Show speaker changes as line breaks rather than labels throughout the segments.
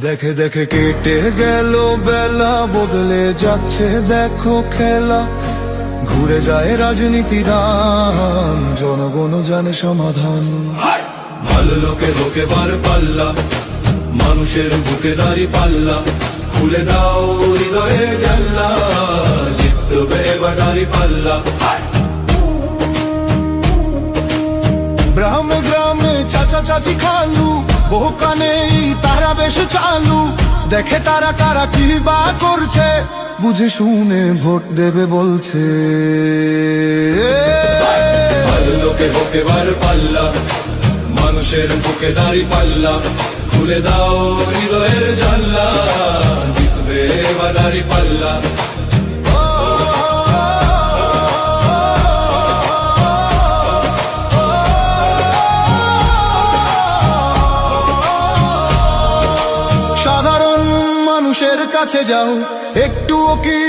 দেখে দেখে কেটে গেল বেলা, বদলে যাচ্ছে দেখো খেলা। ঘুরে যায় রাজনীতি দান, জনগণ জানে সমাধান। ভালো লোকে লোকে বার পাল্লা, মানুষের বুকে দাড়ি পাল্লা। খুলে দাও হৃদয়ে জানলা, জিতবে এবার দাড়ি পাল্লা। গ্রামে গ্রামে চাচা চাচি খালু, বহু কানে তারা বেশ চালু। দেখে তারা কারা কি বা করছে, বুঝে শুনে ভোট দেবে বলছে। ভালো লোকে হোকে বার পাল্লা, মানুষের বুকে দাড়ি পাল্লা। খুলে দাও হৃদয়ের জানলা, জিতবে এবার দাড়ি পাল্লা। সাধারণ মানুষের কাছে যাও, একটুও কি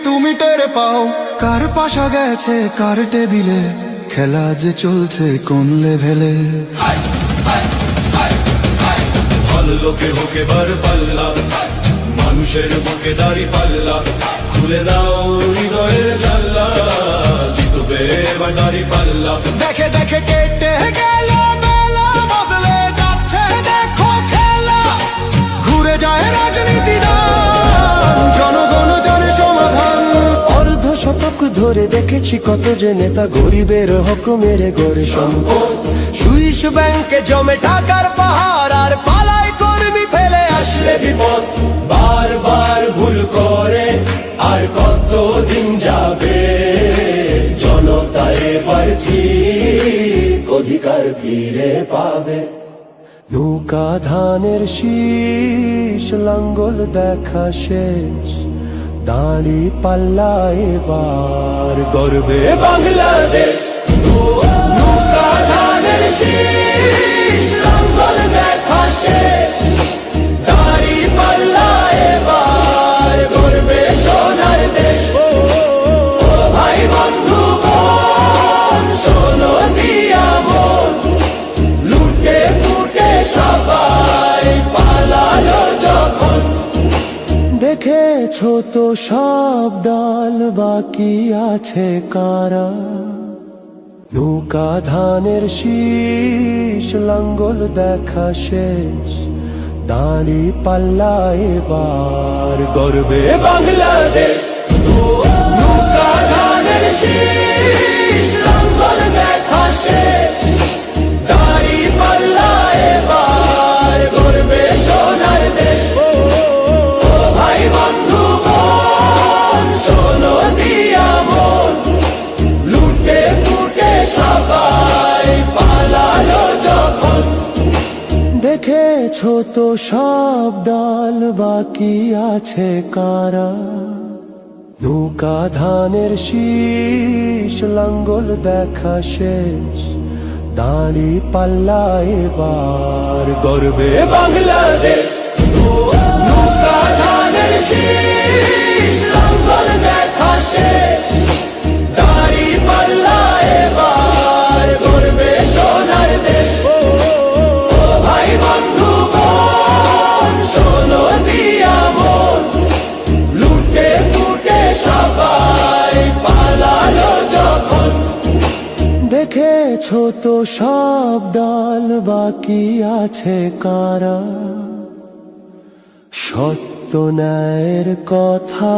তুমি টের পাও? কার পাশা গেছে কার টেবিলে, খেলা যে চলছে কোন লেভেলে। ভালো লোকে হোকে বার পাল্লা, মানুষের বুকে দাড়ি পাল্লা। খুলে দাও হৃদয়ের জানলা, জিতবে এবার দাড়ি পাল্লা। দেখে দেখে কেটে গেল বেলা, বদলে যাচ্ছে দেখো খেলা। ঘুরে যায় রাজনীতি দান, জনগণ জানে সমাধান।
অর্ধ শতক ধরে দেখেছি কত যে নেতা গরিবের হক মেরে গড়ে সম্পদ। সুইস ব্যাংকে জমে টাকার পাহাড়, আর পালায় কর্মী ফেলে আসলে বিপদ। বারবার ভুল করে আর কত দিন যাবে, জনতা এবার ঠিক অধিকার ফিরে পাবে। নৌকা ধানের শীষ, লাঙ্গল দেখা শেষ, দাঁড়ি পাল্লা এবার গর্বে বাংলাদেশ। নৌকা ধানের শীষ, লাঙ্গল দেখা শেষ, দাঁড়ি পাল্লা এবার গর্বে সোনার দেশ। ও ভাই বন্ধু বোন, শোনো দিয়া মন, লুটে ফুটে সবাই পালালো যখন। দেখেছো তো সব দল, বাকি আছে কারা? নৌকা ধানের শীষ, লাঙ্গল দেখা শেষ, দাঁড়ি পাল্লা এবার গর্বে বাংলাদেশ। নৌকা ধানের শীষ, লাঙ্গল দেখা শেষ, দাঁড়ি পাল্লা এবার গর্বে সোনার দেশ। ও ভাই বন্ধু বোন, শোনো দিয়া মন, লুটে ফুটে সবাই পালালো যখন। দেখেছো তো সব দল, বাকি আছে কারা? নৌকা ধানের শীষ, লাঙ্গল দেখা শেষ, দাঁড়ি পাল্লা এবার গর্বে বাংলাদেশ। নৌকা ধানের শীষ, লাঙ্গল দেখা শেষ, দাঁড়ি পাল্লা এবার গর্বে সোনার দেশ। ও ভাই বন্ধু বোন, শোনো দিয়া মন, লুটে ফুটে সবাই পালালো যখন। দেখেছো তো সব দল, বাকি আছে কারা? সত্য ন্যায়ের কথা